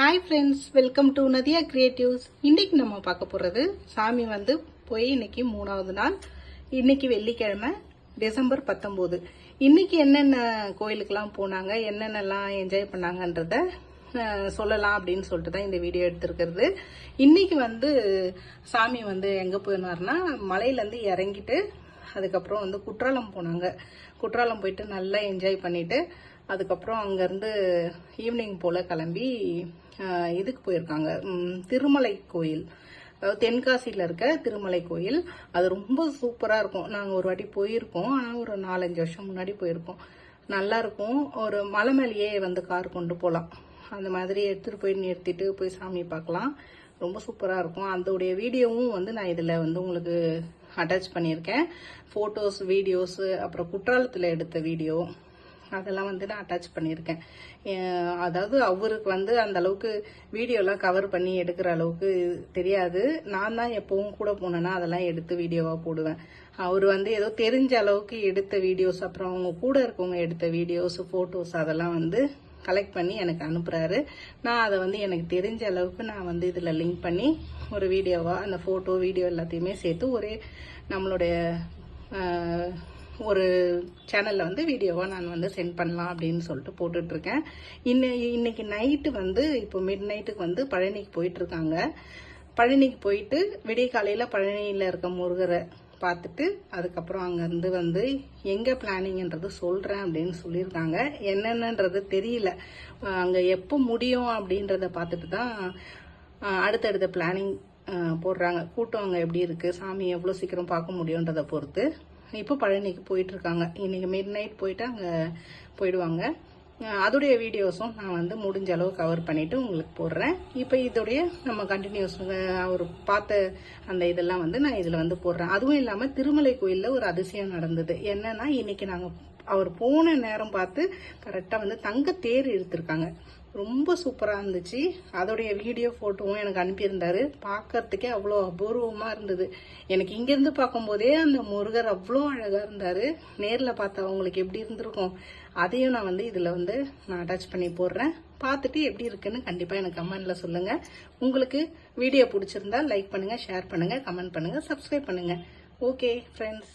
Hi friends, welcome to Nadiya creatives. இன்னைக்கு நம்ம பார்க்க போகிறது சாமி போய் இன்னைக்கு 3வது நாள். இன்னைக்கு வெள்ளிக்கிழமை, டிசம்பர் 19. இன்னைக்கு என்னென்ன கோயிலுக்கெல்லாம் போனாங்க, என்னென்னலாம் என்ஜாய் பண்ணாங்கன்றத சொல்லலாம் அப்படின்னு சொல்லிட்டு தான் இந்த வீடியோ எடுத்திருக்கிறது. இன்னைக்கு சாமி எங்கே போயினார்னா, மலையிலேருந்து இறங்கிட்டு அதுக்கப்புறம் குற்றாலம் போனாங்க. குற்றாலம் போயிட்டு நல்லா என்ஜாய் பண்ணிட்டு அதுக்கப்புறம் அங்கேருந்து ஈவினிங் போல் கிளம்பி இதுக்கு போயிருக்காங்க, திருமலை கோயில். அதாவது தென்காசியில் இருக்க திருமலை கோயில். அது ரொம்ப சூப்பராக இருக்கும். நாங்கள் ஒரு வாட்டி போயிருக்கோம், ஆனால் ஒரு 4-5 வருஷம் முன்னாடி போயிருக்கோம். நல்லா இருக்கும். ஒரு மலை மேலேயே கார் கொண்டு போகலாம். அந்த மாதிரி எடுத்துகிட்டு போய் நிறுத்திட்டு போய் சாமி பார்க்கலாம். ரொம்ப சூப்பராக இருக்கும். அதோடைய வீடியோவும் நான் இதில் உங்களுக்கு அட்டாச் பண்ணியிருக்கேன். ஃபோட்டோஸ், வீடியோஸு, அப்புறம் குற்றாலத்தில் எடுத்த வீடியோ அதெல்லாம் நான் அட்டாச் பண்ணியிருக்கேன். அதாவது அவருக்கு அந்த அளவுக்கு வீடியோலாம் கவர் பண்ணி எடுக்கிற அளவுக்கு தெரியாது. நான் தான் எப்பவும் கூட போனேன்னா அதெல்லாம் எடுத்து வீடியோவாக போடுவேன். அவர் ஏதோ தெரிஞ்ச அளவுக்கு எடுத்த வீடியோஸ், அப்புறம் அவங்க கூட இருக்கவங்க எடுத்த வீடியோஸ், ஃபோட்டோஸ் அதெல்லாம் கலெக்ட் பண்ணி எனக்கு அனுப்புகிறாரு. நான் அதை எனக்கு தெரிஞ்ச அளவுக்கு நான் இதில் லிங்க் பண்ணி ஒரு வீடியோவாக அந்த ஃபோட்டோ வீடியோ எல்லாத்தையுமே சேர்த்து ஒரே நம்மளுடைய ஒரு சேனலில் வீடியோவாக நான் சென்ட் பண்ணலாம் அப்படின்னு சொல்லிட்டு போட்டுட்ருக்கேன். இன்னைக்கு நைட்டு இப்போ மிட் நைட்டுக்கு பழனிக்கு போயிட்டுருக்காங்க. பழனிக்கு போயிட்டு விடிய காலையில் பழனியில் இருக்க முருகரை பார்த்துட்டு அதுக்கப்புறம் அங்கேருந்து எங்கே பிளானிங்ன்றது சொல்கிறேன் அப்படின்னு சொல்லியிருக்காங்க. என்னென்னன்றது தெரியல. அங்கே எப்போ முடியும் அப்படின்றத பார்த்துட்டு தான் அடுத்தடுத்த பிளானிங் போடுறாங்க. கூட்டம் அங்கே எப்படி இருக்குது, சாமி எவ்வளோ சீக்கிரம் பார்க்க முடியுன்றதை பொறுத்து இப்போ பழனிக்கு போயிட்டுருக்காங்க. இன்றைக்கி மிட் நைட் போயிட்டு அங்கே போயிடுவாங்க. அதோடைய வீடியோஸும் நான் முடிஞ்ச அளவு கவர் பண்ணிவிட்டு உங்களுக்கு போடுறேன். இப்போ இதோடைய நம்ம கண்டினியூஸ் அவர் பார்த்த அந்த இதெல்லாம் நான் இதில் போடுறேன். அதுவும் இல்லாமல் திருமலை கோயிலில் ஒரு அதிசயம் நடந்தது. என்னன்னா, இன்னைக்கு நாங்கள் அவர் போன நேரம் பார்த்து கரெக்டாக தங்க தேர் இழுத்துருக்காங்க. ரொம்ப சூப்பராக இருந்துச்சு. அதோடைய வீடியோ ஃபோட்டோவும் எனக்கு அனுப்பியிருந்தாரு. பார்க்கறதுக்கே அவ்வளோ அபூர்வமாக இருந்தது. எனக்கு இங்கேருந்து பார்க்கும்போதே அந்த முருகர் அவ்வளோ அழகாக இருந்தார். நேரில் பார்த்தா அவங்களுக்கு எப்படி இருந்திருக்கும், அதையும் நான் இதில் நான் அட்டாச் பண்ணி போடுறேன். பார்த்துட்டு எப்படி இருக்குன்னு கண்டிப்பாக எனக்கு கமெண்டில் சொல்லுங்கள். உங்களுக்கு வீடியோ பிடிச்சிருந்தா லைக் பண்ணுங்கள், ஷேர் பண்ணுங்கள், கமெண்ட் பண்ணுங்கள், சப்ஸ்கிரைப் பண்ணுங்கள். Okay friends.